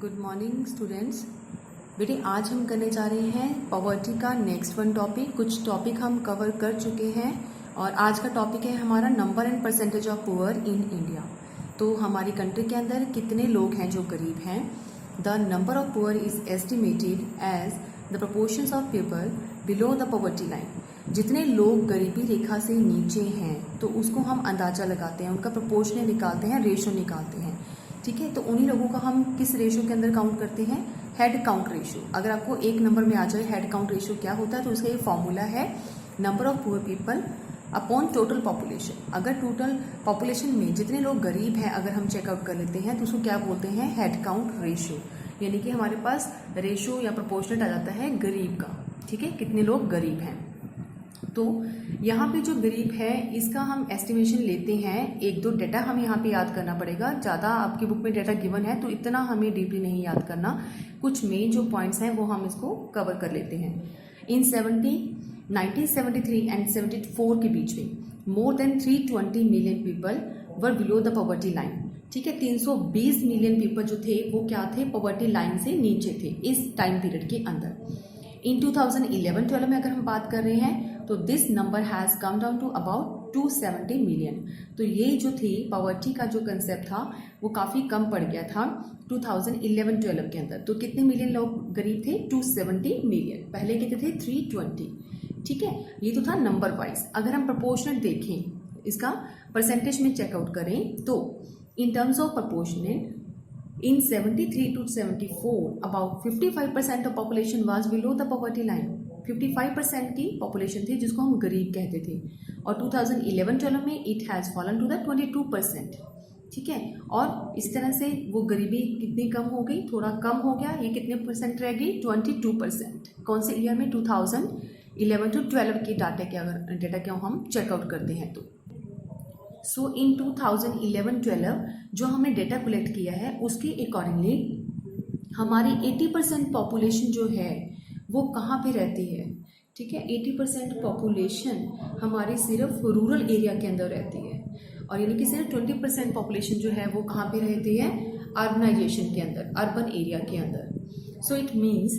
Good morning students. बेटे आज हम करने जा रहे हैं पॉवर्टी का नेक्स्ट वन टॉपिक। कुछ टॉपिक हम कवर कर चुके हैं और आज का टॉपिक है हमारा number and percentage of poor in India. तो हमारी कंट्री के अंदर कितने लोग हैं जो गरीब हैं। The number of poor is estimated as the proportions of people below the poverty line. जितने लोग गरीबी रेखा से नीचे हैं तो उसको हम अंदाजा लगाते हैं, उनका प्रोपोर्शन निकालते हैं, रेशो निकालते हैं। ठीक है, तो उन्हीं लोगों का हम किस रेशो के अंदर काउंट करते हैं? Head count ratio. अगर आपको एक नंबर में आ जाए हेड काउंट रेशो क्या होता है तो उसका ये फॉर्मूला है number of poor people upon total population. अगर टोटल पॉपुलेशन में जितने लोग गरीब हैं अगर हम चेकआउट कर लेते हैं तो उसको क्या बोलते हैं? Head count ratio. यानी कि हमारे पास रेशो या प्रोपोर्शनल आ जाता है गरीब का। ठीक है, कितने लोग गरीब हैं। तो यहाँ पे जो गरीब है इसका हम एस्टिमेशन लेते हैं। एक दो डेटा हमें यहाँ पे याद करना पड़ेगा। ज़्यादा आपकी बुक में डेटा गिवन है तो इतना हमें डीपली नहीं याद करना। कुछ मेन जो पॉइंट्स हैं वो हम इसको कवर कर लेते हैं। इन 1973 एंड 74 के बीच में more than 320 million people were below the poverty line. ठीक है, 320 मिलियन पीपल जो थे वो क्या थे? पॉवर्टी लाइन से नीचे थे इस टाइम पीरियड के अंदर। इन 2011-12 में अगर हम बात कर रहे हैं तो this number has come down to about 270 million. तो ये जो थी पॉवर्टी का जो कंसेप्ट था वो काफ़ी कम पड़ गया था 2011-12 के अंदर। तो कितने मिलियन लोग गरीब थे? 270 मिलियन। पहले कितने थे? 320। ठीक है, ये तो था नंबर वाइज। अगर हम प्रोपोर्शनल देखें, इसका परसेंटेज में चेकआउट करें तो in terms of proportional in 73 to 74 about 55% of population was below the poverty line। 55% की पॉपुलेशन थी जिसको हम गरीब कहते थे और 2011-12 में it has fallen to the 22%। ठीक है, और इस तरह से वो गरीबी कितनी कम हो गई? थोड़ा कम हो गया। ये कितने परसेंट रह गई? 22%। कौन से ईयर में? 2011 to 12 की डेटा के हम चेकआउट करते हैं तो सो इन 2011-12 जो हमने डेटा कलेक्ट किया है उसके अकॉर्डिंगली हमारी 80% पॉपुलेशन जो है वो कहाँ पे रहती है? ठीक है, 80% पॉपुलेशन हमारी सिर्फ रूरल एरिया के अंदर रहती है और यानी कि सिर्फ 20% पॉपुलेशन जो है वो कहाँ पे रहती है? अर्बनाइजेशन के अंदर, अर्बन एरिया के अंदर। So it means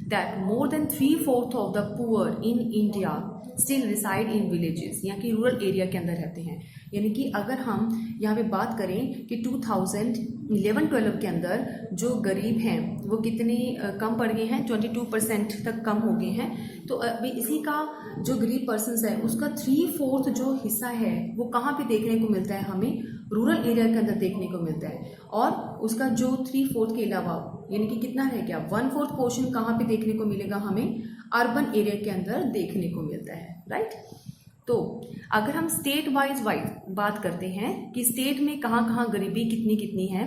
that more than 3/4 of the poor in India still reside in villages. यहाँ की रूरल एरिया के अंदर रहते हैं। यानी कि अगर हम यहाँ पे बात करें कि 2011-12 के अंदर जो गरीब हैं वो कितने कम पड़ गए हैं? 22% तक कम हो गए हैं। तो अभी इसी का जो गरीब पर्सनस है उसका 3/4 जो हिस्सा है वो कहाँ पे देखने को मिलता है? हमें रूरल एरिया के अंदर देखने को मिलता है। और उसका जो 3/4 के अलावा यानी कि कितना रह गया? 1/4 पोर्शन कहाँ पे देखने को मिलेगा? हमें अर्बन एरिया के अंदर देखने को मिलता है। राइट, तो अगर हम स्टेट वाइज बात करते हैं कि स्टेट में कहाँ कहाँ गरीबी कितनी कितनी है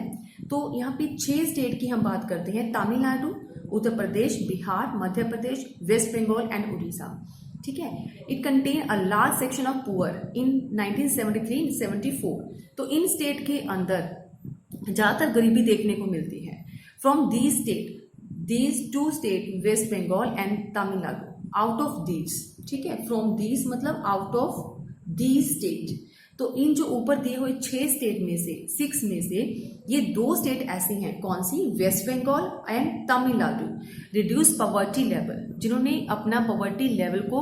तो यहाँ पे 6 स्टेट की हम बात करते हैं। Tamil Nadu, Uttar Pradesh, Bihar, Madhya Pradesh, waste Bengal and Orissa. ठीक है, it contain a large section of poor in 1973-74। तो इन स्टेट के अंदर ज़्यादातर गरीबी देखने को मिलती है। From these state, these two state West Bengal and Tamil Nadu, out of these. ठीक है, फ्रॉम दीज मतलब आउट ऑफ दीज स्टेट। तो इन जो ऊपर दिए हुए 6 स्टेट में से 6 में से ये 2 स्टेट ऐसे हैं। कौन सी? West Bengal and Tamil Nadu. Reduce poverty level, जिन्होंने अपना पॉवर्टी लेवल को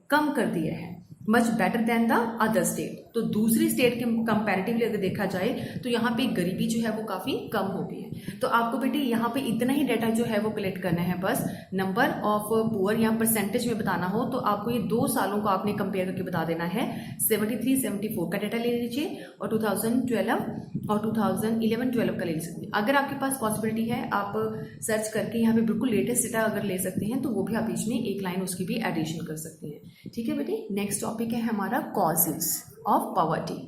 कम कर दिया है, much better than the other state. तो दूसरी स्टेट के कंपैरेटिवली अगर देखा जाए तो यहाँ पे गरीबी जो है वो काफ़ी कम हो गई है। तो आपको बेटे यहाँ पे इतना ही डाटा जो है वो कलेक्ट करना है। बस नंबर ऑफ पुअर या परसेंटेज में बताना हो तो आपको ये 2 सालों को आपने कंपेयर करके बता देना है। 73-74 का डाटा ले लीजिए और 2012 और 2011-12 का ले सकते हैं। अगर आपके पास पॉसिबिलिटी है आप सर्च करके यहाँ पे बिल्कुल लेटेस्ट डेटा अगर ले सकते हैं तो वो भी आप बीच में एक लाइन उसकी भी एडिशन कर सकते हैं। ठीक है बेटे, नेक्स्ट टॉपिक है हमारा causes of poverty.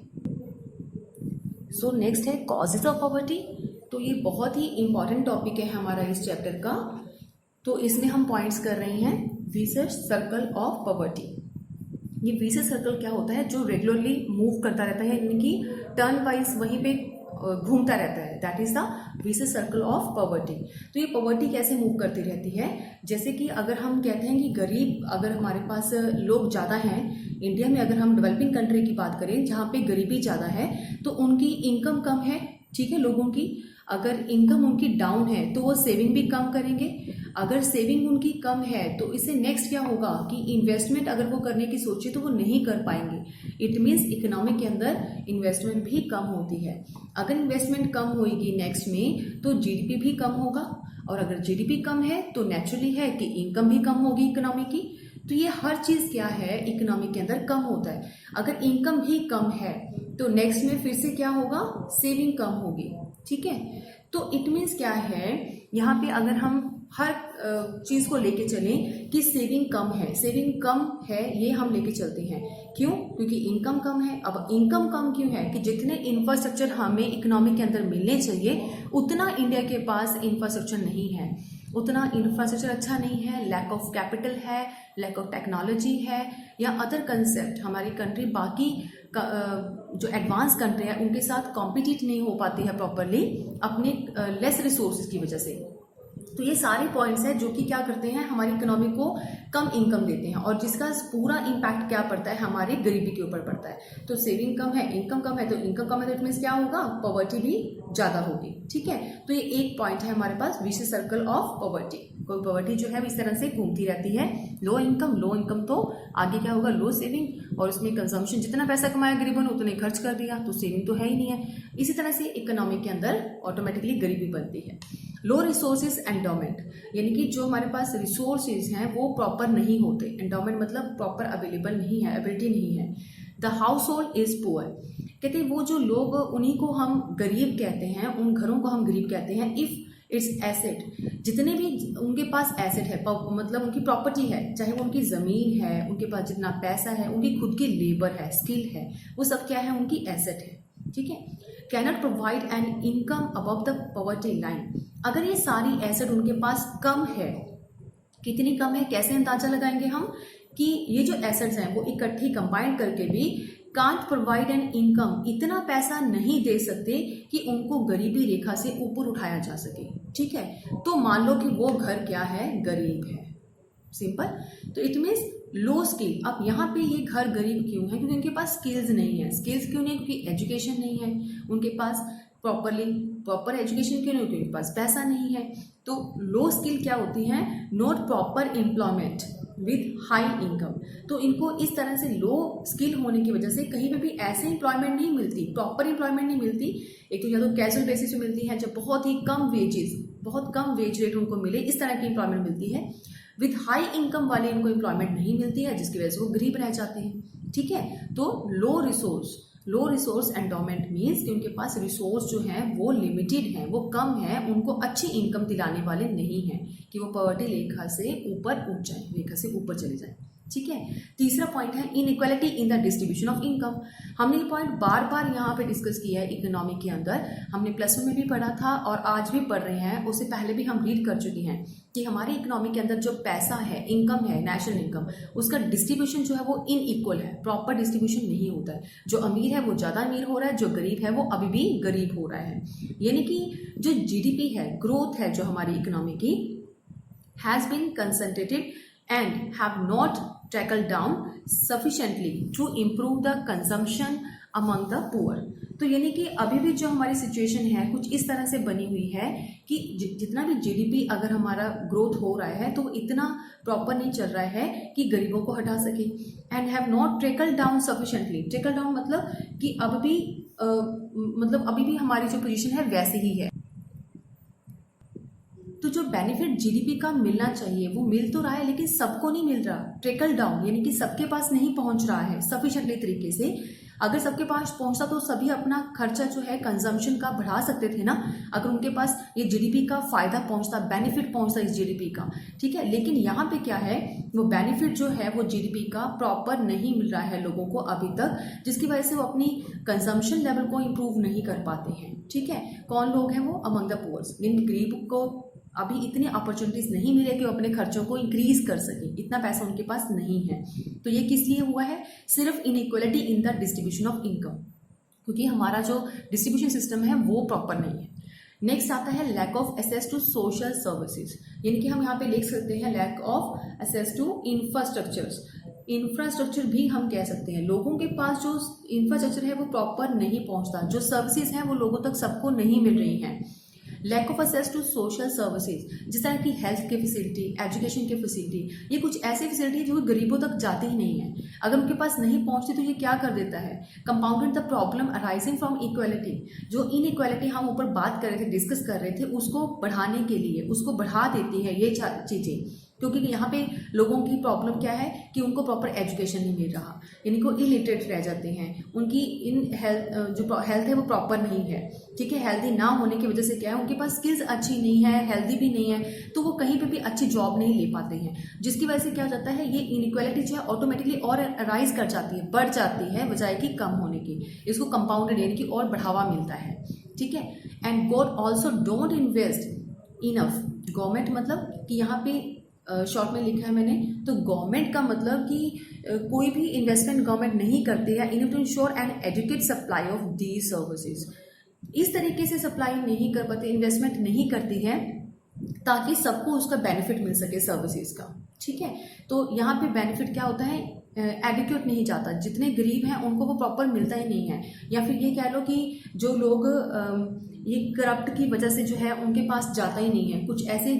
So next है कॉजेज ऑफ पॉवर्टी। तो ये बहुत ही इंपॉर्टेंट टॉपिक है हमारा इस चैप्टर का। तो इसमें हम पॉइंट्स कर रहे हैं विशेष सर्कल ऑफ पॉवर्टी। ये विशेष सर्कल क्या होता है? जो रेगुलरली मूव करता रहता है, यानी कि टर्न वाइज वहीं पे घूमता रहता है। That is the vicious circle of poverty. तो ये पॉवर्टी कैसे मूव करती रहती है? जैसे कि अगर हम कहते हैं कि गरीब, अगर हमारे पास लोग ज़्यादा हैं इंडिया में, अगर हम डेवलपिंग कंट्री की बात करें जहाँ पे गरीबी ज़्यादा है तो उनकी इनकम कम है। ठीक है, लोगों की अगर इनकम उनकी डाउन है तो वो सेविंग भी कम करेंगे। अगर सेविंग उनकी कम है तो इससे नेक्स्ट क्या होगा कि इन्वेस्टमेंट अगर वो करने की सोचे तो वो नहीं कर पाएंगे। इट मीन्स इकोनॉमी के अंदर इन्वेस्टमेंट भी कम होती है। अगर इन्वेस्टमेंट कम होगी नेक्स्ट में तो जीडीपी भी कम होगा, और अगर जीडीपी कम है तो नेचुरली है कि इनकम भी कम होगी इकोनॉमी की। तो ये हर चीज क्या है इकोनॉमी के अंदर कम होता है। अगर इनकम भी कम है तो नेक्स्ट में फिर से क्या होगा, सेविंग कम होगी। ठीक है, तो इट मीन्स क्या है यहाँ पे अगर हम हर चीज को लेके चलें कि सेविंग कम है, सेविंग कम है ये हम लेके चलते हैं। क्यों? क्योंकि इनकम कम है। अब इनकम कम क्यों है कि जितने इंफ्रास्ट्रक्चर हमें इकोनॉमी के अंदर मिलने चाहिए उतना इंडिया के पास इंफ्रास्ट्रक्चर नहीं है, उतना इंफ्रास्ट्रक्चर अच्छा नहीं है, लैक ऑफ कैपिटल है, लैक ऑफ टेक्नोलॉजी है, या अदर कंसेप्ट हमारी कंट्री बाकी जो एडवांस कंट्री है उनके साथ कॉम्पिटिट नहीं हो पाती है प्रॉपरली अपने लेस रिसोर्सेज की वजह से। तो ये सारे पॉइंट्स हैं जो कि क्या करते हैं हमारी इकोनॉमी को कम इनकम देते हैं, और जिसका पूरा इम्पैक्ट क्या पड़ता है हमारी गरीबी के ऊपर पड़ता है। तो सेविंग कम है, इनकम कम है, तो इनकम कम है तो इट मीन्स क्या होगा, पॉवर्टी भी ज्यादा होगी। ठीक है, तो ये एक पॉइंट है हमारे पास, विशियस सर्कल ऑफ पॉवर्टी। कोई पॉवर्टी जो है इस तरह से घूमती रहती है। लो इनकम तो आगे क्या होगा, लो सेविंग, और उसमें कंजम्पशन, जितना पैसा कमाया गरीबों ने उतने खर्च कर दिया, तो सेविंग तो है ही नहीं है। इसी तरह से इकोनॉमी के अंदर ऑटोमेटिकली गरीबी बनती है। लो रिसोर्सेज एंडोमेंट, यानी कि जो हमारे पास रिसोर्सेज हैं वो प्रॉपर नहीं होते। एंडोमेंट मतलब प्रॉपर अवेलेबल नहीं है, एबिलिटी नहीं है। The house hold is poor, कहते हैं वो जो लोग उन्हीं को हम गरीब कहते हैं, उन घरों को हम गरीब कहते हैं इफ इट्स एसेट, जितने भी उनके पास एसेट है मतलब उनकी प्रॉपर्टी है, चाहे वो उनकी जमीन है, उनके पास जितना पैसा है, उनकी खुद की लेबर है, स्किल है, वो सब क्या है, उनकी एसेट है। ठीक है, cannot provide an income above the poverty line, अगर ये सारी एसेट उनके पास कम है, कितनी कम है, कैसे अंदाजा लगाएंगे हम कि ये जो एसेट्स हैं वो इकट्ठी कंबाइन करके भी कांट प्रोवाइड एन इनकम, इतना पैसा नहीं दे सकते कि उनको गरीबी रेखा से ऊपर उठाया जा सके। ठीक है, तो मान लो कि वो घर क्या है, गरीब है, सिंपल। तो इट मीन्स लो स्किल। अब यहाँ पे ये घर गरीब क्यों है, क्योंकि उनके पास स्किल्स नहीं है। स्किल्स क्यों नहीं, क्योंकि एजुकेशन नहीं है उनके पास, प्रॉपर एजुकेशन क्यों नहीं, क्योंकि उनके पास पैसा नहीं है। तो लो स्किल क्या होती है, not proper employment with high income. तो इनको इस तरह से लो स्किल होने की वजह से कहीं पे भी ऐसे एम्प्लॉयमेंट नहीं मिलती, प्रॉपर एम्प्लॉयमेंट नहीं मिलती। एक तो या तो कैजुअल बेसिस पे मिलती है, जब बहुत ही कम वेजेस, बहुत कम वेज रेट उनको मिले, इस तरह की एम्प्लॉयमेंट मिलती है। विद हाई इनकम वाले इनको एम्प्लॉयमेंट नहीं मिलती है, जिसकी वजह से वो गरीब रह जाते हैं। ठीक है, तो लो रिसोर्स एंडोमेंट मीन्स कि उनके पास रिसोर्स जो है वो लिमिटेड है, वो कम है, उनको अच्छी इनकम दिलाने वाले नहीं है कि वो पॉवर्टी रेखा से ऊपर उठ जाए, रेखा से ऊपर चले जाए। ठीक है, तीसरा पॉइंट है inequality in the distribution of income. हमने ये पॉइंट बार बार यहाँ पे डिस्कस किया है इकोनॉमी के अंदर, हमने प्लस वन में भी पढ़ा था और आज भी पढ़ रहे हैं, उससे पहले भी हम रीड कर चुके हैं कि हमारी इकोनॉमी के अंदर जो पैसा है, इनकम है, नेशनल इनकम, उसका डिस्ट्रीब्यूशन जो है वो इनइक्वल है, प्रॉपर डिस्ट्रीब्यूशन नहीं होता है। जो अमीर है वो ज़्यादा अमीर हो रहा है, जो गरीब है वो अभी भी गरीब हो रहा है। यानी कि जो जीडीपी है, ग्रोथ है जो हमारी इकोनॉमी की, has been concentrated and have not trickled down sufficiently to improve the consumption among the poor। तो यानी कि अभी भी जो हमारी सिचुएशन है कुछ इस तरह से बनी हुई है कि जितना भी जीडीपी अगर हमारा ग्रोथ हो रहा है तो वो इतना प्रॉपर नहीं चल रहा है कि गरीबों को हटा सके। And have not trickle down sufficiently, trickle down मतलब कि अब भी मतलब अभी भी हमारी जो पोजीशन है वैसे ही है। तो जो बेनिफिट जीडीपी का मिलना चाहिए वो मिल तो रहा है लेकिन सबको नहीं मिल रहा। ट्रिकल डाउन यानी कि सबके पास नहीं पहुंच रहा है सफिशिएंटली तरीके से। अगर सबके पास पहुंचता तो सभी अपना खर्चा जो है कंजम्पशन का बढ़ा सकते थे ना, अगर उनके पास ये जीडीपी का फायदा पहुंचता, बेनिफिट पहुंचता इस जीडीपी का। ठीक है, लेकिन यहाँ पे क्या है, वो बेनिफिट जो है वो जीडीपी का प्रॉपर नहीं मिल रहा है लोगों को अभी तक, जिसकी वजह से वो अपनी कंजम्पशन लेवल को इम्प्रूव नहीं कर पाते हैं। ठीक है, कौन लोग हैं वो, अमंग द पुअर्स, यानी गरीब को अभी इतनी अपॉर्चुनिटीज नहीं मिले कि वो अपने खर्चों को इंक्रीज कर सके, इतना पैसा उनके पास नहीं है। तो ये किस लिए हुआ है, सिर्फ inequality in the distribution of income, क्योंकि हमारा जो डिस्ट्रीब्यूशन सिस्टम है वो प्रॉपर नहीं है। नेक्स्ट आता है lack of access to social services, यानी कि हम यहाँ पे लिख सकते हैं lack of access to infrastructures. Infrastructure भी हम कह सकते हैं, लोगों के पास जो इंफ्रास्ट्रक्चर है वो प्रॉपर नहीं पहुंचता, जो सर्विसेज हैं वो लोगों तक सबको नहीं मिल रही हैं। Lack of access to social services, जिस तरह की हेल्थ की फैसिलिटी, एजुकेशन की फैसिलिटी, ये कुछ ऐसी फैसिलिटी जो गरीबों तक जाती ही नहीं है। अगर उनके पास नहीं पहुंचती तो ये क्या कर देता है, compounded the problem arising from equality, जो इनइक्वालिटी हम ऊपर बात कर रहे थे, डिस्कस कर रहे थे, उसको बढ़ाने के लिए उसको बढ़ा देती है ये चीजें। क्योंकि यहाँ पे लोगों की प्रॉब्लम क्या है कि उनको प्रॉपर एजुकेशन नहीं मिल रहा, यानी को इलिटरेट रह जाते हैं, उनकी इन हेल्थ जो हेल्थ है वो प्रॉपर नहीं है, ठीक है। हेल्दी ना होने की वजह से क्या है, उनके पास स्किल्स अच्छी नहीं है, हेल्दी भी नहीं है, तो वो कहीं पे भी अच्छी जॉब नहीं ले पाते हैं, जिसकी वजह से क्या हो जाता है, ये इनइक्वालिटी जो है ऑटोमेटिकली और राइज कर जाती है, बढ़ जाती है बजाय कि कम होने की। इसको कंपाउंडेड यानी कि और बढ़ावा मिलता है, ठीक है। And God also don't invest enough, government मतलब कि यहाँ पे शॉर्ट में लिखा है मैंने, तो गवर्नमेंट का मतलब कि कोई भी इन्वेस्टमेंट गवर्नमेंट नहीं करती है in to ensure and educate supply of the services, इस तरीके से सप्लाई नहीं कर पाती, इन्वेस्टमेंट नहीं करती है ताकि सबको उसका बेनिफिट मिल सके सर्विसेज का, ठीक है। तो यहाँ पे बेनिफिट क्या होता है, एडिक्यूट नहीं जाता, जितने गरीब हैं उनको वो प्रॉपर मिलता ही नहीं है, या फिर ये कह लो कि जो लोग ये करप्ट की वजह से जो है उनके पास जाता ही नहीं है। कुछ ऐसे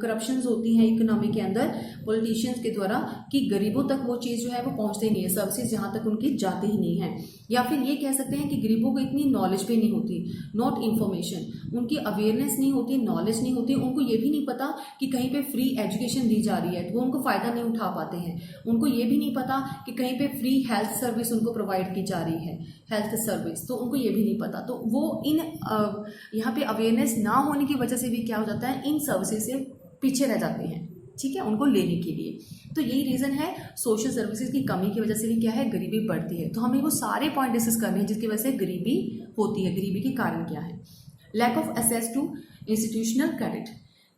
करप्शंस होती हैं इकोनॉमी के अंदर पॉलिटिशियंस के द्वारा कि गरीबों तक वो चीज़ जो है वो पहुंचती नहीं है, सर्विसेज जहाँ तक उनकी जाती ही नहीं है। या फिर ये कह सकते हैं कि गरीबों को इतनी नॉलेज भी नहीं होती, नॉट इन्फॉर्मेशन, उनकी अवेयरनेस नहीं होती, नॉलेज नहीं होती, उनको ये भी नहीं पता कि कहीं पे फ्री एजुकेशन दी जा रही है तो वो उनको फ़ायदा नहीं उठा पाते हैं। उनको ये भी नहीं पता कि कहीं पे फ्री हेल्थ सर्विस उनको प्रोवाइड की जा रही है, हेल्थ सर्विस, तो उनको ये भी नहीं पता। तो वो इन यहाँ पे अवेयरनेस ना होने की वजह से भी क्या हो जाता है, इन सर्विसेज से पीछे रह जाते हैं, ठीक है, उनको लेने के लिए। तो यही रीज़न है, सोशल सर्विसेज की कमी की वजह से भी क्या है, गरीबी बढ़ती है। तो हमें वो सारे पॉइंट डिस्कस करने हैं जिसकी वजह से गरीबी होती है, गरीबी के कारण क्या है। Lack of access to institutional credit,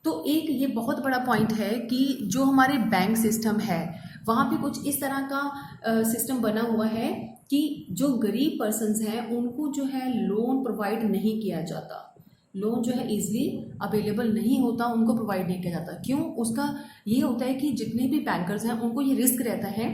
तो एक ये बहुत बड़ा पॉइंट है कि जो हमारे बैंक सिस्टम है वहाँ पे कुछ इस तरह का सिस्टम बना हुआ है कि जो गरीब पर्सन्स हैं उनको जो है लोन प्रोवाइड नहीं किया जाता, लोन जो है इजीली अवेलेबल नहीं होता, उनको प्रोवाइड नहीं किया जाता। क्यों? उसका ये होता है कि जितने भी बैंकर्स हैं उनको ये रिस्क रहता है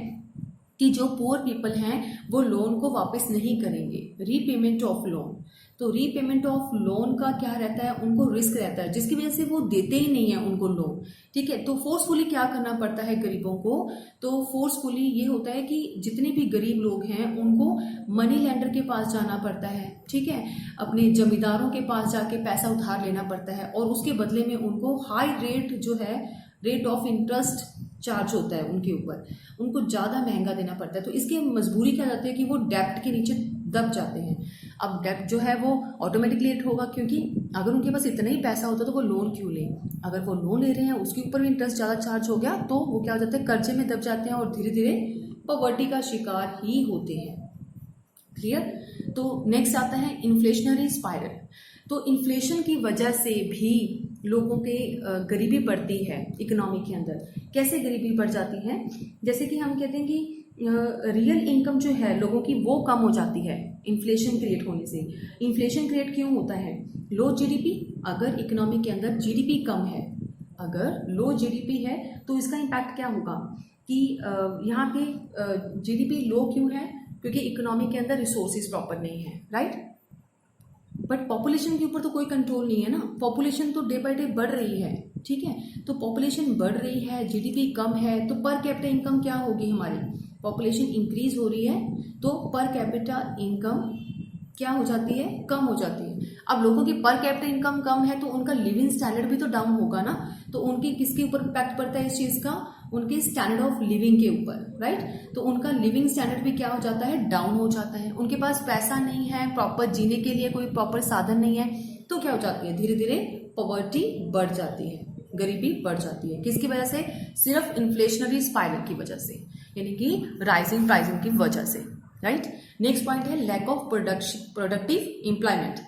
कि जो पुअर पीपल हैं वो लोन को वापस नहीं करेंगे, रीपेमेंट ऑफ लोन। तो रीपेमेंट ऑफ लोन का क्या रहता है, उनको रिस्क रहता है, जिसकी वजह से वो देते ही नहीं है उनको लोन, ठीक है। तो फोर्सफुली क्या करना पड़ता है गरीबों को, तो फोर्सफुली ये होता है कि जितने भी गरीब लोग हैं उनको मनी लेंडर के पास जाना पड़ता है, ठीक है, अपने जमींदारों के पास जाके पैसा उधार लेना पड़ता है, और उसके बदले में उनको हाई रेट जो है, रेट ऑफ इंटरेस्ट चार्ज होता है उनके ऊपर, उनको ज़्यादा महंगा देना पड़ता है। तो इसकी मजबूरी क्या जाती है कि वो डेप्ट के नीचे दब जाते हैं। अब डेप्ट जो है वो ऑटोमेटिकली लेट होगा, क्योंकि अगर उनके पास इतना ही पैसा होता तो वो लोन क्यों लें। अगर वो लोन ले रहे हैं उसके ऊपर भी इंटरेस्ट ज़्यादा चार्ज हो गया तो वो क्या हो जाता है, कर्जे में दब जाते हैं और धीरे धीरे पॉवर्टी का शिकार ही होते हैं। क्लियर? तो नेक्स्ट आता है इन्फ्लेशनरी स्पाइरल। तो इन्फ्लेशन की वजह से भी लोगों के गरीबी बढ़ती है इकोनॉमी के अंदर। कैसे गरीबी बढ़ जाती है? जैसे कि हम कहते हैं कि रियल इनकम जो है लोगों की वो कम हो जाती है इन्फ्लेशन क्रिएट होने से। इन्फ्लेशन क्रिएट क्यों होता है? लो जीडीपी, अगर इकोनॉमी के अंदर जीडीपी कम है, अगर लो जीडीपी है तो इसका इम्पैक्ट क्या होगा कि यहाँ पे जीडीपी लो क्यों है? क्योंकि इकोनॉमी के अंदर रिसोर्सेज प्रॉपर नहीं है, राइट। बट पॉपुलेशन के ऊपर तो कोई कंट्रोल नहीं है ना, पॉपुलेशन तो डे बाय डे बढ़ रही है, ठीक है। तो पॉपुलेशन बढ़ रही है, जीडीपी कम है, तो पर कैपिटा इनकम क्या होगी हमारी? पॉपुलेशन इंक्रीज हो रही है तो पर कैपिटा इनकम क्या हो जाती है? कम हो जाती है। अब लोगों की पर कैपिटा इनकम कम है तो उनका लिविंग स्टैंडर्ड भी तो डाउन होगा ना। तो उनकी किसके ऊपर इम्पैक्ट पड़ता है इस चीज़ का? उनके स्टैंडर्ड ऑफ लिविंग के ऊपर, राइट। तो उनका लिविंग स्टैंडर्ड भी क्या हो जाता है? डाउन हो जाता है। उनके पास पैसा नहीं है, प्रॉपर जीने के लिए कोई प्रॉपर साधन नहीं है, तो क्या हो जाती है? धीरे धीरे पॉवर्टी बढ़ जाती है, गरीबी बढ़ जाती है। किसकी वजह से? सिर्फ इन्फ्लेशनरी स्पाइरल की वजह से, यानी कि राइजिंग प्राइसिंग की वजह से, राइट। नेक्स्ट पॉइंट है lack of productive employment.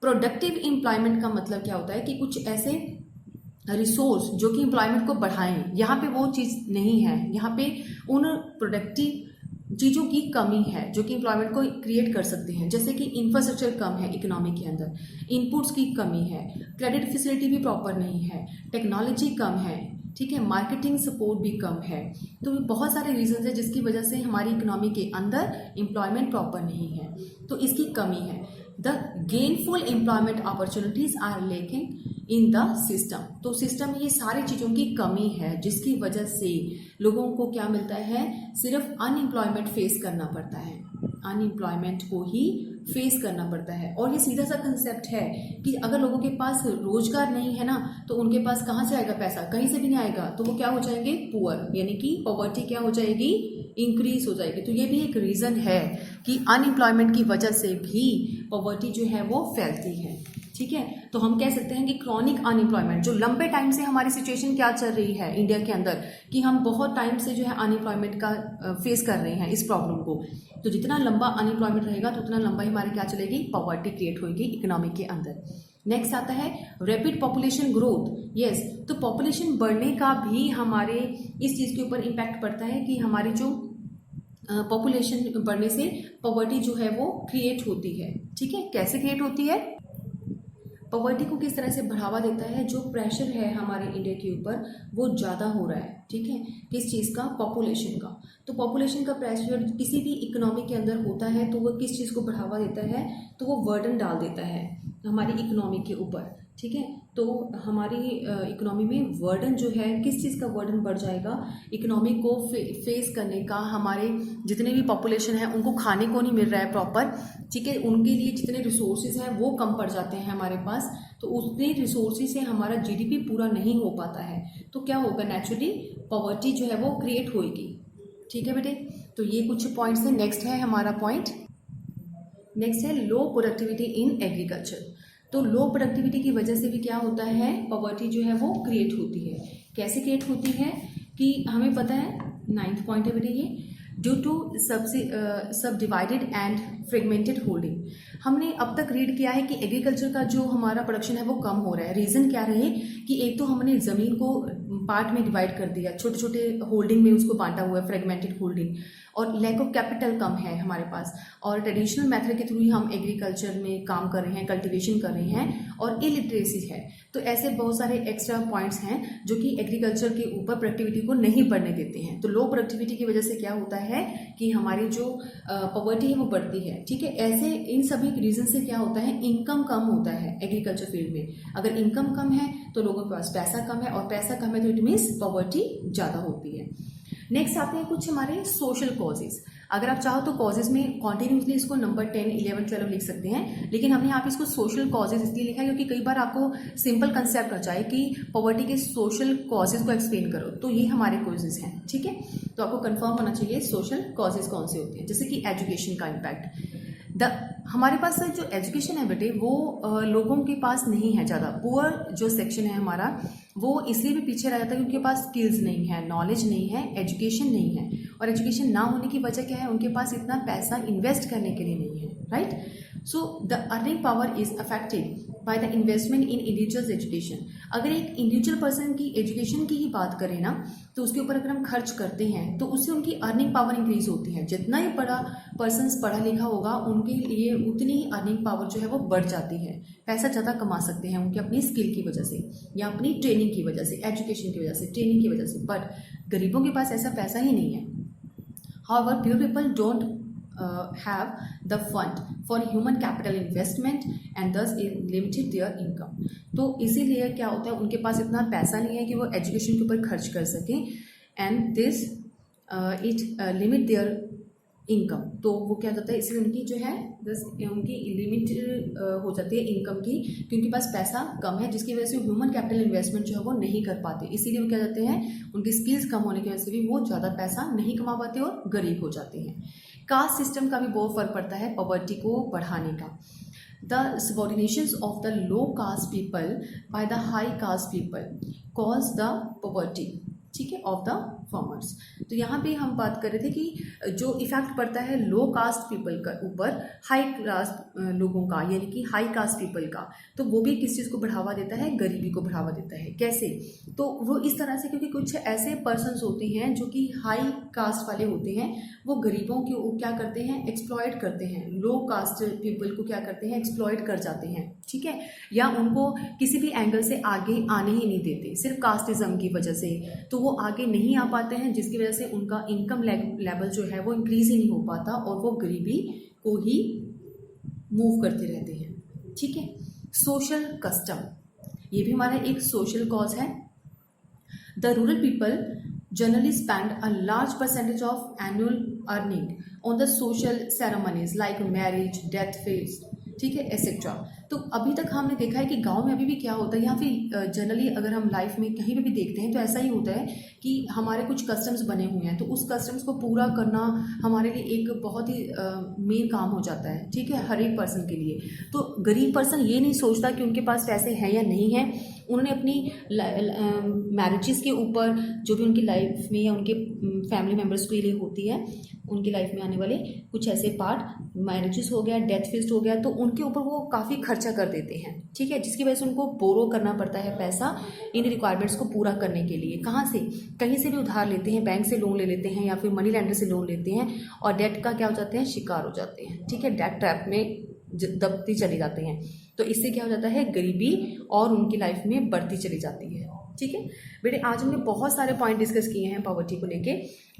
Productive employment का मतलब क्या होता है कि कुछ ऐसे रिसोर्स जो कि एम्प्लॉयमेंट को बढ़ाएं, यहाँ पे वो चीज़ नहीं है। यहाँ पे उन प्रोडक्टिव चीज़ों की कमी है जो कि एम्प्लॉयमेंट को क्रिएट कर सकते हैं। जैसे कि इंफ्रास्ट्रक्चर कम है इकोनॉमी के अंदर, इनपुट्स की कमी है, क्रेडिट फैसिलिटी भी प्रॉपर नहीं है, टेक्नोलॉजी कम है, ठीक है, मार्केटिंग सपोर्ट भी कम है। तो बहुत सारे रीजंस है जिसकी वजह से हमारी इकोनॉमी के अंदर एम्प्लॉयमेंट प्रॉपर नहीं है, तो इसकी कमी है। The gainful employment opportunities are lacking in the system. तो सिस्टम में ये सारी चीज़ों की कमी है जिसकी वजह से लोगों को क्या मिलता है, सिर्फ अनएम्प्लॉयमेंट फेस करना पड़ता है, अनएम्प्लॉयमेंट को ही फेस करना पड़ता है। और ये सीधा सा कंसेप्ट है कि अगर लोगों के पास रोजगार नहीं है ना, तो उनके पास कहाँ से आएगा पैसा, कहीं से भी नहीं आएगा, तो वो क्या हो जाएंगे, पुअर, यानी कि पॉवर्टी क्या हो जाएगी, इंक्रीज हो जाएगी। तो ये भी एक रीजन है कि अनएम्प्लॉयमेंट की वजह से भी पॉवर्टी जो है वो फैलती है। ठीक है, तो हम कह सकते हैं कि क्रॉनिक अनएम्प्लॉयमेंट, जो लंबे टाइम से हमारी सिचुएशन क्या चल रही है इंडिया के अंदर, कि हम बहुत टाइम से जो है अनएम्प्लॉयमेंट का फेस कर रहे हैं इस प्रॉब्लम को। तो जितना लंबा अनएम्प्लॉयमेंट रहेगा तो उतना लंबा ही हमारी क्या चलेगी, पॉवर्टी क्रिएट होगी इकोनॉमी के अंदर। नेक्स्ट आता है रैपिड पॉपुलेशन ग्रोथ। यस, तो पॉपुलेशन बढ़ने का भी हमारे इस चीज़ के ऊपर इम्पैक्ट पड़ता है कि हमारी जो पॉपुलेशन बढ़ने से पॉवर्टी जो है वो क्रिएट होती है। ठीक है, कैसे क्रिएट होती है, पॉवर्टी को किस तरह से बढ़ावा देता है, जो प्रेशर है हमारे इंडिया के ऊपर वो ज़्यादा हो रहा है। ठीक है, किस चीज़ का, पॉपुलेशन का। तो पॉपुलेशन का प्रेशर किसी भी इकोनॉमी के अंदर होता है तो वो किस चीज़ को बढ़ावा देता है, तो वो बर्डन डाल देता है हमारी इकोनॉमी के ऊपर। ठीक है, तो हमारी इकोनॉमी में वर्डन जो है, किस चीज़ का वर्डन बढ़ जाएगा, इकोनॉमी को फेस करने का। हमारे जितने भी पॉपुलेशन है उनको खाने को नहीं मिल रहा है प्रॉपर। ठीक है, उनके लिए जितने रिसोर्सेज हैं वो कम पड़ जाते हैं हमारे पास, तो उतने रिसोर्सेज से हमारा जीडीपी पूरा नहीं हो पाता है। तो क्या होगा, नेचुरली पॉवर्टी जो है वो क्रिएट होएगी। ठीक है बेटे, तो ये कुछ पॉइंट्स हैं। नेक्स्ट है हमारा पॉइंट, नेक्स्ट है लो प्रोडक्टिविटी इन एग्रीकल्चर। तो लो प्रोडक्टिविटी की वजह से भी क्या होता है, पॉवर्टी जो है वो क्रिएट होती है। कैसे क्रिएट होती है कि हमें पता है, 9th पॉइंट है बेटे ये, ड्यू टू सब डिवाइडेड एंड फ्रेगमेंटेड होल्डिंग। हमने अब तक रीड किया है कि एग्रीकल्चर का जो हमारा प्रोडक्शन है वो कम हो रहा है। रीज़न क्या रहे कि एक तो हमने ज़मीन को पार्ट में डिवाइड कर दिया, छोटे छोटे होल्डिंग में उसको बांटा हुआ है, फ्रेगमेंटेड होल्डिंग, और लैक ऑफ कैपिटल कम है हमारे पास, और ट्रेडिशनल मेथड के थ्रू ही हम एग्रीकल्चर में काम कर रहे हैं, कल्टीवेशन कर रहे हैं, और इलिटरेसी है। तो ऐसे बहुत सारे एक्स्ट्रा पॉइंट्स हैं जो कि एग्रीकल्चर के ऊपर प्रोडक्टिविटी को नहीं बढ़ने देते हैं। तो लो प्रोडक्टिविटी की वजह से क्या होता है कि हमारी जो पॉवर्टी है वो बढ़ती है। ठीक है, ऐसे इन सभी रीजन से क्या होता है, इनकम कम होता है एग्रीकल्चर फील्ड में। अगर इनकम कम है तो लोगों के पास पैसा कम है, और पैसा कम है तो इट मीन्स पॉवर्टी ज़्यादा होती है। नेक्स्ट आते हैं कुछ हमारे सोशल कॉजेज। अगर आप चाहो तो कॉजेज में कॉन्टिन्यूसली इसको नंबर 10, 11, 12 लिख सकते हैं, लेकिन हमने यहाँ पे इसको सोशल कॉजेज इसलिए लिखा है क्योंकि कई बार आपको सिंपल कंसेप्ट आ जाए कि पॉवर्टी के सोशल कॉजेज को एक्सप्लेन करो, तो ये हमारे कॉजेज हैं। ठीक है, तो आपको कंफर्म होना चाहिए सोशल कॉजेज कौन से होते हैं, जैसे कि एजुकेशन का इम्पैक्ट। हमारे पास जो एजुकेशन है बेटे वो लोगों के पास नहीं है ज़्यादा। पुअर जो सेक्शन है हमारा वो इसलिए भी पीछे रह जाता है क्योंकि उनके पास स्किल्स नहीं है, नॉलेज नहीं है, एजुकेशन नहीं है, और एजुकेशन ना होने की वजह क्या है, उनके पास इतना पैसा इन्वेस्ट करने के लिए नहीं है। Right, so the earning power is affected by the investment in individuals education. अगर एक इंडिविजुअल पर्सन की एजुकेशन की ही बात करें ना, तो उसके ऊपर अगर हम खर्च करते हैं तो उससे उनकी अर्निंग पावर इंक्रीज होती है। जितना ही बड़ा पर्सन पढ़ा लिखा होगा उनके लिए उतनी ही अर्निंग पावर जो है वो बढ़ जाती है, पैसा ज़्यादा कमा सकते हैं उनके अपनी स्किल की वजह से या अपनी ट्रेनिंग की वजह से, एजुकेशन की वजह से, ट्रेनिंग की वजह से। बट गरीबों के पास ऐसा पैसा ही नहीं है। However poor people don't have the fund for human capital investment and thus limited their income। तो इसीलिए क्या होता है, उनके पास इतना पैसा नहीं है कि वो एजुकेशन के ऊपर खर्च कर सकें, and this it limit there income. तो वो क्या होता है, इसलिए उनकी जो है उनकी लिमिट हो जाती है इनकम की, क्योंकि उनके पास पैसा कम है, जिसकी वजह से ह्यूमन कैपिटल इन्वेस्टमेंट जो है वो नहीं कर पाते। इसीलिए वो क्या जाते हैं, उनकी स्किल्स कम होने की वजह से भी वो ज़्यादा पैसा नहीं कमा पाते और गरीब हो जाते हैं। कास्ट सिस्टम का भी बहुत फर्क पड़ता है पॉवर्टी को बढ़ाने का। The subordinations of the low caste people by the high caste people cause the poverty. ठीक है, ऑफ द फार्मर्स। तो यहाँ पे हम बात कर रहे थे कि जो इफेक्ट पड़ता है लो कास्ट पीपल का ऊपर हाई क्लास लोगों का, यानी कि हाई कास्ट पीपल का, तो वो भी किस चीज़ को बढ़ावा देता है, गरीबी को बढ़ावा देता है। कैसे? तो वो इस तरह से, क्योंकि कुछ ऐसे पर्सन्स होते हैं जो कि हाई कास्ट वाले होते हैं, वो गरीबों को क्या करते हैं, एक्सप्लॉयट करते हैं। लो कास्ट पीपल को क्या करते हैं, एक्सप्लॉयट कर जाते हैं, ठीक है, या उनको किसी भी एंगल से आगे आने ही नहीं देते, सिर्फ कास्टिज्म की वजह से। तो वो आगे नहीं आ पाते हैं, जिसकी वजह से उनका इनकम लेवल जो है वो इंक्रीज ही नहीं हो पाता और वो गरीबी को ही मूव करते रहते हैं, ठीक है। सोशल कस्टम, ये भी हमारा एक सोशल कॉज है। The rural people generally spend a large percentage of annual earning on the social ceremonies like marriage, death feast, ठीक है, एक्सेट्रा। तो अभी तक हमने देखा है कि गांव में अभी भी क्या होता है, यहाँ पे जनरली अगर हम लाइफ में कहीं पे भी देखते हैं तो ऐसा ही होता है कि हमारे कुछ कस्टम्स बने हुए हैं, तो उस कस्टम्स को पूरा करना हमारे लिए एक बहुत ही मेन काम हो जाता है, ठीक है, हर एक पर्सन के लिए। तो गरीब पर्सन ये नहीं सोचता कि उनके पास पैसे हैं या नहीं है, उन्होंने अपनी मैरिजेस के ऊपर जो भी उनकी लाइफ में या उनके फैमिली मेम्बर्स के लिए होती है, उनकी लाइफ में आने वाले कुछ ऐसे पार्ट, मैरिजेस हो गया, डेथ फेस्ट हो गया, तो उनके ऊपर वो काफ़ी खर्चा कर देते हैं, ठीक है, जिसकी वजह से उनको बोरो करना पड़ता है पैसा इन रिक्वायरमेंट्स को पूरा करने के लिए। कहाँ से? कहीं से भी उधार लेते हैं, बैंक से लोन ले लेते हैं या फिर मनी लैंडर से लोन लेते हैं और डेट का क्या हो जाते हैं, शिकार हो जाते हैं, ठीक है, डेट ट्रैप में दबती चले जाते हैं। तो इससे क्या हो जाता है, गरीबी और उनकी लाइफ में बढ़ती चली जाती है, ठीक है। बेटे आज हमने बहुत सारे पॉइंट डिस्कस किए हैं पॉवर्टी को लेके।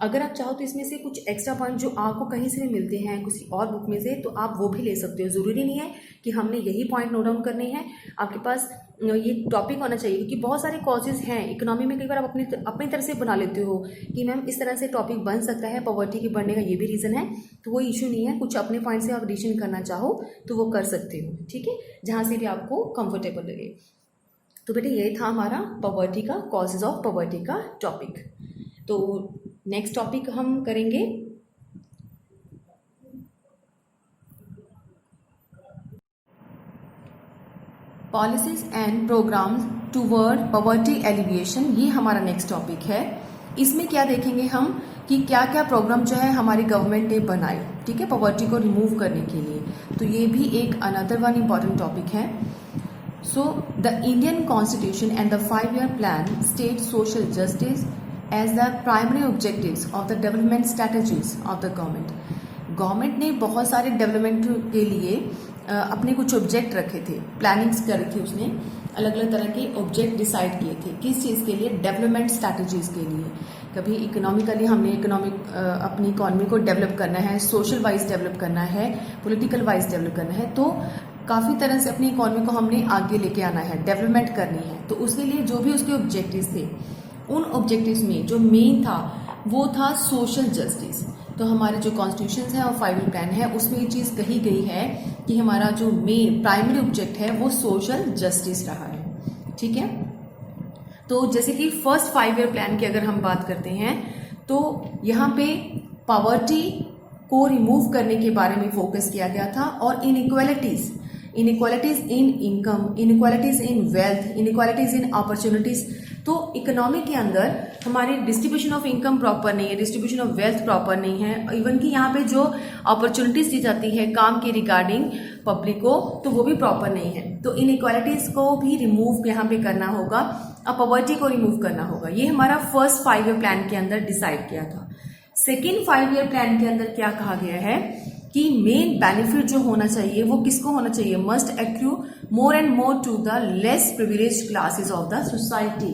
अगर आप चाहो तो इसमें से कुछ एक्स्ट्रा पॉइंट जो आपको कहीं से भी मिलते हैं किसी और बुक में से, तो आप वो भी ले सकते हो। ज़रूरी नहीं है कि हमने यही पॉइंट नोट डाउन करने हैं, आपके पास ये टॉपिक होना चाहिए, क्योंकि बहुत सारे कॉजेज हैं इकोनॉमी में। कई बार आप अपनी तरफ से बना लेते हो कि मैम इस तरह से टॉपिक बन सकता है, पॉवर्टी के बढ़ने का ये भी रीज़न है, तो वो इशू नहीं है। कुछ अपने पॉइंट से आप एडिशन करना चाहो तो वो कर सकते हो, ठीक है, जहाँ से भी आपको कंफर्टेबल लगे। तो बेटे ये था हमारा पॉवर्टी का, कॉजेज ऑफ पॉवर्टी का टॉपिक। तो नेक्स्ट टॉपिक हम करेंगे policies and programs toward poverty alleviation. ये हमारा नेक्स्ट टॉपिक है। इसमें क्या देखेंगे हम कि क्या क्या प्रोग्राम जो है हमारी गवर्नमेंट ने बनाए, ठीक है, पॉवर्टी को रिमूव करने के लिए। तो ये भी एक अनदर वन इम्पॉर्टेंट टॉपिक है। So, the Indian Constitution and the 5-year plan state social justice as the primary objectives of the development strategies of the government. Government ने बहुत सारे डेवलपमेंट के लिए अपने कुछ ऑब्जेक्ट रखे थे, प्लानिंग्स कर रखी उसने, अलग अलग तरह के ऑब्जेक्ट डिसाइड किए थे। किस चीज़ के लिए? डेवलपमेंट स्ट्रैटेजीज के लिए। कभी इकोनॉमिकली हमने अपनी इकोनॉमी को डेवलप करना है, सोशल वाइज डेवलप करना है, पॉलिटिकल वाइज डेवलप करना है, तो काफ़ी तरह से अपनी इकोनॉमी को हमने आगे लेके आना है, डेवलपमेंट करनी है। तो उसके लिए जो भी उसके ऑब्जेक्टिव्स थे, उन ऑब्जेक्टिव्स में जो मेन था वो था सोशल जस्टिस। तो हमारे जो कॉन्स्टिट्यूशन है और 5-year प्लान है उसमें ये चीज़ कही गई है कि हमारा जो मेन प्राइमरी ऑब्जेक्ट है वो सोशल जस्टिस रहा है, ठीक है। तो जैसे कि फर्स्ट 5-year प्लान की अगर हम बात करते हैं तो यहाँ पे पॉवर्टी को रिमूव करने के बारे में फोकस किया गया था और inequalities in income, inequalities in wealth, inequalities in opportunities. तो इकोनॉमी के अंदर हमारी डिस्ट्रीब्यूशन ऑफ इनकम प्रॉपर नहीं है, डिस्ट्रीब्यूशन ऑफ वेल्थ प्रॉपर नहीं है, इवन कि यहाँ पे जो अपॉर्चुनिटीज दी जाती है काम के रिगार्डिंग पब्लिक को, तो वो भी प्रॉपर नहीं है। तो इनइक्वालिटीज को भी रिमूव यहाँ पे करना होगा और पॉवर्टी को रिमूव करना होगा। ये हमारा फर्स्ट 5-year प्लान के अंदर डिसाइड किया था। सेकेंड 5-year प्लान के अंदर क्या कहा गया है कि मेन बेनिफिट जो होना चाहिए वो किसको होना चाहिए? Must accrue more and more to the less privileged classes of the society.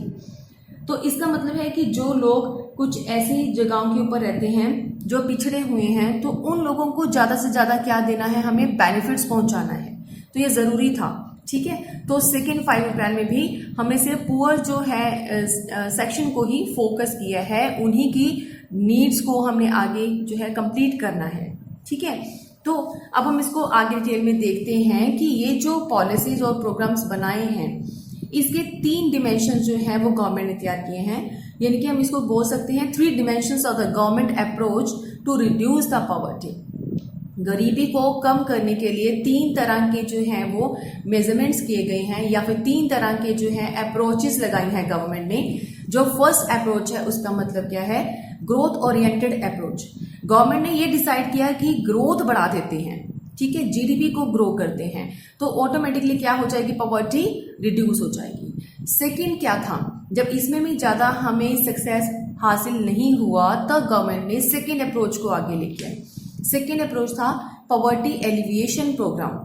तो इसका मतलब है कि जो लोग कुछ ऐसी जगहों के ऊपर रहते हैं जो पिछड़े हुए हैं, तो उन लोगों को ज्यादा से ज्यादा क्या देना है, हमें बेनिफिट्स पहुंचाना है। तो ये जरूरी था, ठीक है। तो सेकेंड 5-year प्लान में भी हमने सिर्फ पुअर जो है सेक्शन को ही फोकस किया है, उन्हीं की नीड्स को हमने आगे जो है कंप्लीट करना है, ठीक है। तो अब हम इसको आगे डिटेल में देखते हैं कि ये जो पॉलिसीज और प्रोग्राम्स बनाए हैं इसके 3 डिमेंशन जो है वो गवर्नमेंट ने तैयार किए हैं, यानी कि हम इसको बोल सकते हैं 3 dimensions of the government approach to reduce the poverty. गरीबी को कम करने के लिए 3 तरह के जो हैं वो मेजरमेंट्स किए गए हैं या फिर 3 तरह के जो हैं अप्रोचेस लगाई हैं गवर्नमेंट ने। जो फर्स्ट अप्रोच है उसका मतलब क्या है, ग्रोथ ओरिएंटेड अप्रोच। गवर्नमेंट ने ये डिसाइड किया कि ग्रोथ बढ़ा देते हैं, ठीक है, जीडीपी को ग्रो करते हैं तो ऑटोमेटिकली क्या हो जाएगी, पॉवर्टी रिड्यूस हो जाएगी। सेकंड क्या था, जब इसमें भी ज्यादा हमें सक्सेस हासिल नहीं हुआ तब गवर्नमेंट ने सेकंड अप्रोच को आगे लेके आई। सेकंड अप्रोच था पॉवर्टी एलिविएशन प्रोग्राम।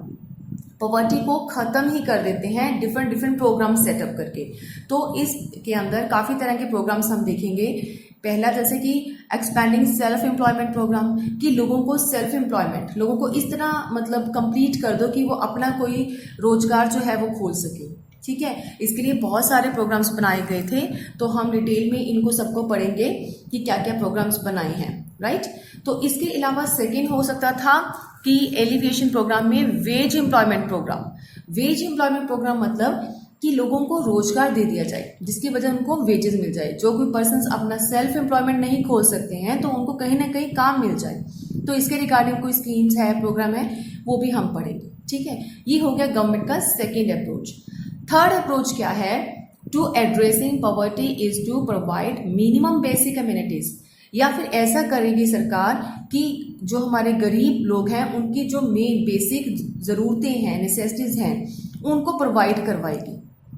पॉवर्टी को खत्म ही कर देते हैं डिफरेंट प्रोग्राम सेटअप करके। तो इसके अंदर काफी तरह के प्रोग्राम्स हम देखेंगे। पहला जैसे कि एक्सपैंडिंग सेल्फ एम्प्लॉयमेंट प्रोग्राम, कि लोगों को सेल्फ एम्प्लॉयमेंट, लोगों को इस तरह मतलब कंप्लीट कर दो कि वो अपना कोई रोजगार जो है वो खोल सके, ठीक है। इसके लिए बहुत सारे प्रोग्राम्स बनाए गए थे, तो हम डिटेल में इनको सबको पढ़ेंगे कि क्या क्या प्रोग्राम्स बनाए हैं, राइट। तो इसके अलावा सेकेंड हो सकता था कि एलिविएशन प्रोग्राम में wage employment program. Wage employment program मतलब कि लोगों को रोजगार दे दिया जाए जिसकी वजह उनको वेजेस मिल जाए। जो कोई पर्सन अपना सेल्फ एम्प्लॉयमेंट नहीं खोल सकते हैं तो उनको कहीं ना कहीं काम मिल जाए। तो इसके रिगार्डिंग कोई स्कीम्स है, प्रोग्राम है, वो भी हम पढ़ेंगे, ठीक है। ये हो गया गवर्नमेंट का सेकेंड अप्रोच। थर्ड अप्रोच क्या है, to addressing poverty is to provide minimum basic amenities, या फिर ऐसा करेगी सरकार कि जो हमारे गरीब लोग हैं उनकी जो मेन बेसिक जरूरतें हैं, नेसेसिटीज हैं, उनको प्रोवाइड करवाएगी,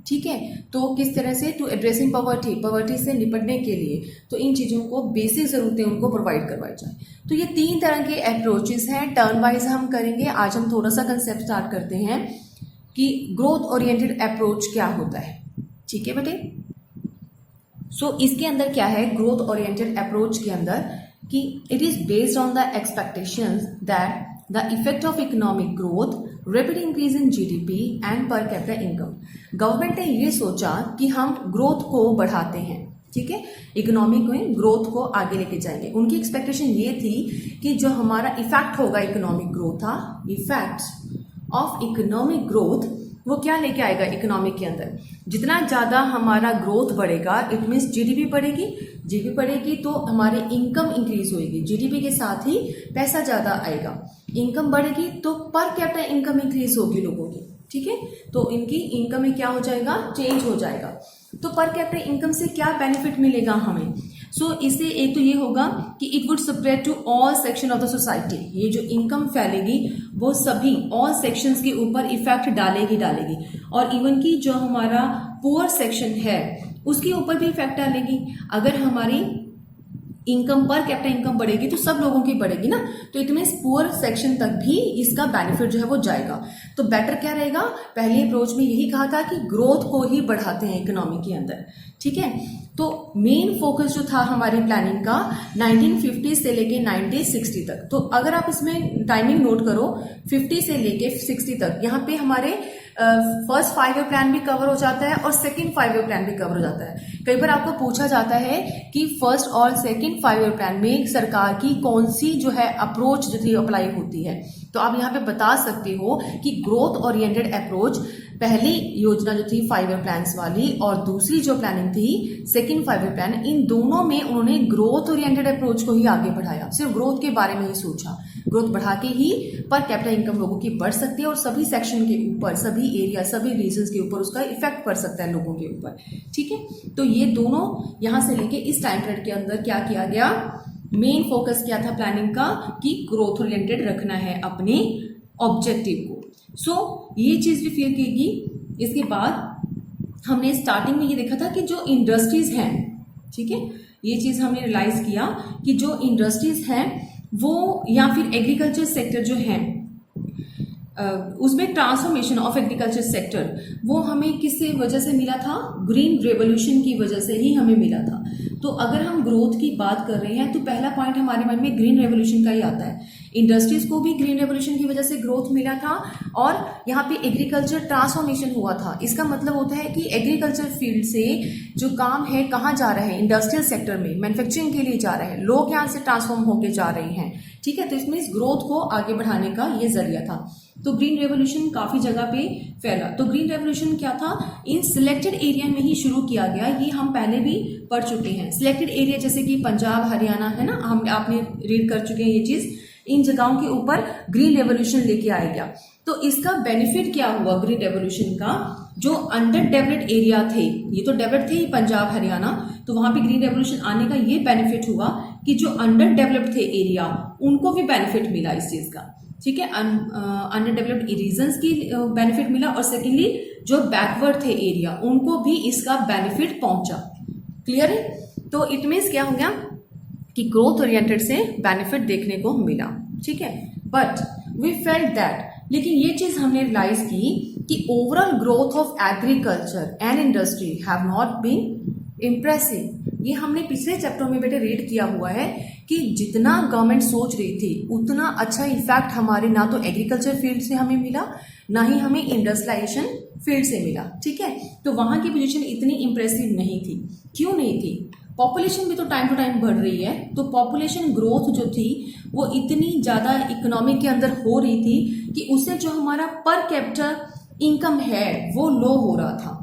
ठीक है। तो किस तरह से, टू एड्रेसिंग पॉवर्टी, पॉवर्टी से निपटने के लिए तो इन चीजों को, बेसिक जरूरतें उनको प्रोवाइड करवाई जाए। तो ये 3 तरह के अप्रोचेस हैं, टर्न वाइज हम करेंगे। आज हम थोड़ा सा कंसेप्ट स्टार्ट करते हैं कि ग्रोथ ओरिएंटेड अप्रोच क्या होता है, ठीक है बेटे। सो इसके अंदर क्या है, ग्रोथ ओरिएंटेड अप्रोच के अंदर कि it is based on the expectations that the effect of economic growth, rapid increase in GDP and per capita income. Government ने ये सोचा कि हम ग्रोथ को बढ़ाते हैं, ठीक है, इकोनॉमिक में ग्रोथ को आगे लेके जाएंगे। उनकी एक्सपेक्टेशन ये थी कि जो हमारा इफेक्ट होगा इकोनॉमिक ग्रोथ था, इफेक्ट ऑफ इकोनॉमिक ग्रोथ, वो क्या लेके आएगा इकोनॉमिक के अंदर, जितना ज्यादा हमारा ग्रोथ बढ़ेगा इट मीन्स जीडीपी बढ़ेगी, जीडीपी बढ़ेगी तो हमारी इनकम इंक्रीज होगी, जीडीपी के साथ ही पैसा ज्यादा आएगा, इनकम बढ़ेगी तो पर कैपिटा इनकम इंक्रीज होगी लोगों की, ठीक है। तो इनकी इनकम में क्या हो जाएगा, चेंज हो जाएगा। तो पर कैपिटा इनकम से क्या बेनिफिट मिलेगा हमें, सो इससे एक तो ये होगा कि it would spread to all section of the society. ये जो इनकम फैलेगी वो सभी ऑल सेक्शंस के ऊपर इफेक्ट डालेगी और इवन की जो हमारा पुअर सेक्शन है उसके ऊपर भी इफेक्ट डालेगी। अगर हमारी इनकम पर कैपिटा इनकम बढ़ेगी तो सब लोगों की बढ़ेगी ना, तो इट मीन्स पुअर सेक्शन तक भी इसका बेनिफिट जो है वो जाएगा। तो बेटर क्या रहेगा, पहले अप्रोच में यही कहा था कि ग्रोथ को ही बढ़ाते हैं इकोनॉमी के अंदर, ठीक है। तो मेन फोकस जो था हमारी प्लानिंग का 1950 से लेके 1960 तक। तो अगर आप इसमें टाइमिंग नोट करो 50 से लेके 60 तक, यहाँ पे हमारे फर्स्ट 5 ईयर प्लान भी कवर हो जाता है और सेकंड 5 ईयर प्लान भी कवर हो जाता है। कई बार आपको पूछा जाता है कि फर्स्ट और सेकंड 5 ईयर प्लान में सरकार की कौन सी जो है अप्रोच जो थी अप्लाई होती है, तो आप यहाँ पे बता सकते हो कि ग्रोथ ओरिएंटेड अप्रोच पहली योजना जो थी 5 ईयर प्लान्स वाली और दूसरी जो प्लानिंग थी सेकंड 5 ईयर प्लान, इन दोनों में उन्होंने ग्रोथ ओरिएंटेड अप्रोच को ही आगे बढ़ाया, सिर्फ ग्रोथ के बारे में ही सोचा। ग्रोथ बढ़ा के ही पर कैपिटल इनकम लोगों की बढ़ सकती है और सभी सेक्शन के ऊपर, सभी एरिया, सभी रीजन्स के ऊपर उसका इफेक्ट पड़ सकता है लोगों के ऊपर, ठीक है। तो ये दोनों यहां से लेके इस टाइम पीरियड के अंदर क्या किया गया, मेन फोकस क्या था प्लानिंग का कि ग्रोथ ओरिएंटेड रखना है अपने ऑब्जेक्टिव को। सो ये चीज भी फील कीगी। इसके बाद हमने स्टार्टिंग में ये देखा था कि जो इंडस्ट्रीज हैं, ठीक है, ये चीज हमने रियलाइज किया कि जो इंडस्ट्रीज हैं वो या फिर एग्रीकल्चर सेक्टर जो है उसमें ट्रांसफॉर्मेशन ऑफ एग्रीकल्चर सेक्टर वो हमें किससे वजह से मिला था, ग्रीन रेवोल्यूशन की वजह से ही हमें मिला था। तो अगर हम ग्रोथ की बात कर रहे हैं तो पहला पॉइंट हमारे मन में ग्रीन रेवोल्यूशन का ही आता है। इंडस्ट्रीज को भी ग्रीन रेवोल्यूशन की वजह से ग्रोथ मिला था और यहाँ पे एग्रीकल्चर ट्रांसफॉर्मेशन हुआ था। इसका मतलब होता है कि एग्रीकल्चर फील्ड से जो काम है कहाँ जा रहे हैं, इंडस्ट्रियल सेक्टर में मैन्युफैक्चरिंग के लिए जा रहे हैं, लोग यहाँ से ट्रांसफॉर्म होके जा रहे हैं, ठीक है। तो इसमें इस ग्रोथ को आगे बढ़ाने का ये जरिया था। तो ग्रीन रेवोल्यूशन काफी जगह पे फैला। तो ग्रीन रेवोल्यूशन क्या था, इन सिलेक्टेड एरिया में ही शुरू किया गया, ये हम पहले भी पढ़ चुके हैं। सिलेक्टेड एरिया जैसे कि पंजाब, हरियाणा है ना, हम आपने रीड कर चुके हैं ये चीज। इन जगहों के ऊपर ग्रीन रेवोल्यूशन लेके आया गया। तो इसका बेनिफिट क्या हुआ ग्रीन रेवोल्यूशन का? जो अंडर डेवलप्ड एरिया थे, ये तो डेवलप्ड थे ही पंजाब हरियाणा, तो वहां पे ग्रीन रेवोल्यूशन आने का ये बेनिफिट हुआ कि जो अंडर डेवलप्ड थे एरिया उनको भी बेनिफिट मिला इस चीज का, ठीक है। अंडर डेवलप्ड रीजन्स की बेनिफिट मिला, और सेकेंडली जो बैकवर्ड थे एरिया उनको भी इसका बेनिफिट पहुंचा। क्लियर है? तो इट मीन्स क्या हो गया कि ग्रोथ ओरिएंटेड से बेनिफिट देखने को मिला, ठीक है। बट वी फेल्ट दैट, लेकिन ये चीज हमने रियलाइज की कि overall growth of agriculture and industry have not been impressive. ये हमने पिछले चैप्टर में बेटे रीड किया हुआ है कि जितना गवर्नमेंट सोच रही थी उतना अच्छा इफेक्ट हमारे ना तो एग्रीकल्चर फील्ड से हमें मिला, ना ही हमें इंडस्ट्रियलाइजेशन फील्ड से मिला, ठीक है। तो वहां की पोजीशन इतनी इंप्रेसिव नहीं थी। क्यों नहीं थी? पॉपुलेशन भी तो टाइम टू टाइम बढ़ रही है, तो पॉपुलेशन ग्रोथ जो थी वो इतनी ज्यादा इकोनॉमी के अंदर हो रही थी कि उससे जो हमारा पर कैपिटा इनकम है वो लो हो रहा था।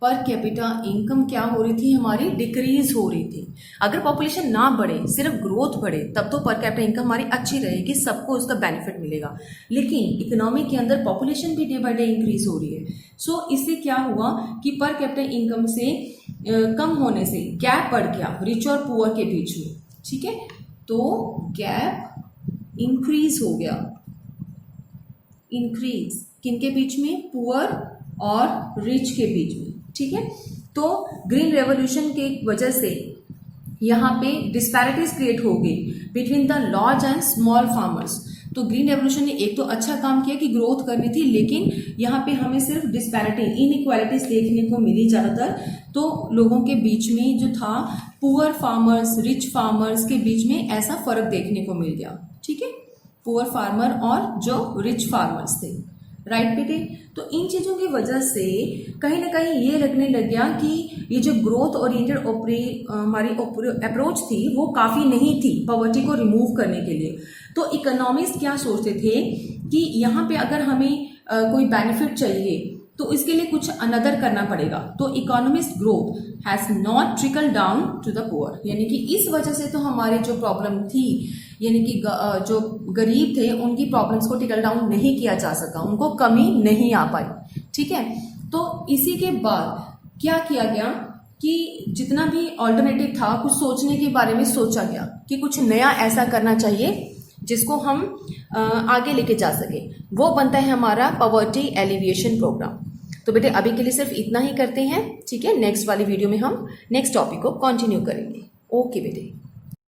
पर कैपिटा इनकम क्या हो रही थी? हमारी डिक्रीज हो रही थी। अगर पॉपुलेशन ना बढ़े, सिर्फ ग्रोथ बढ़े, तब तो पर कैपिटा इनकम हमारी अच्छी रहेगी, सबको उसका बेनिफिट मिलेगा। लेकिन इकोनॉमी के अंदर पॉपुलेशन भी डे बाय डे इंक्रीज हो रही है। सो इससे क्या हुआ कि पर कैपिटा इनकम से कम होने से गैप बढ़ गया रिच और पुअर के बीच में, ठीक है। तो गैप इंक्रीज हो गया। इंक्रीज किनके बीच में? पुअर और रिच के बीच में, ठीक है। तो ग्रीन रेवोल्यूशन के वजह से यहाँ पे डिस्पैरिटीज क्रिएट हो गई between the large and small farmers. तो ग्रीन रेवोल्यूशन ने एक तो अच्छा काम किया कि ग्रोथ करनी थी, लेकिन यहाँ पे हमें सिर्फ डिस्पैरिटी, इनइक्वालिटीज देखने को मिली ज्यादातर। तो लोगों के बीच में जो था पुअर फार्मर्स रिच फार्मर्स के बीच में ऐसा फर्क देखने को मिल गया, ठीक है। पुअर फार्मर और जो रिच फार्मर्स थे, राइट बेटे। तो इन चीजों की वजह से कहीं ना कहीं ये लगने लग गया कि ये जो ग्रोथ ओरिएंटेड हमारी अप्रोच थी वो काफी नहीं थी पॉवर्टी को रिमूव करने के लिए। तो इकोनॉमिस्ट क्या सोचते थे कि यहाँ पे अगर हमें कोई बेनिफिट चाहिए तो इसके लिए कुछ अनदर करना पड़ेगा। तो economist growth has not trickle down to the poor, यानी कि इस वजह से तो हमारी जो प्रॉब्लम थी, यानी कि जो गरीब थे उनकी प्रॉब्लम्स को ट्रिकल डाउन नहीं किया जा सका, उनको कमी नहीं आ पाई, ठीक है। तो इसी के बाद क्या किया गया कि जितना भी ऑल्टरनेटिव था कुछ सोचने के बारे में सोचा गया कि कुछ नया ऐसा करना चाहिए जिसको हम आगे लेके जा सके। वो बनता है हमारा पॉवर्टी एलिविएशन प्रोग्राम। तो बेटे अभी के लिए सिर्फ इतना ही करते हैं, ठीक है। नेक्स्ट वाली वीडियो में हम नेक्स्ट टॉपिक को कंटिन्यू करेंगे। ओके बेटे।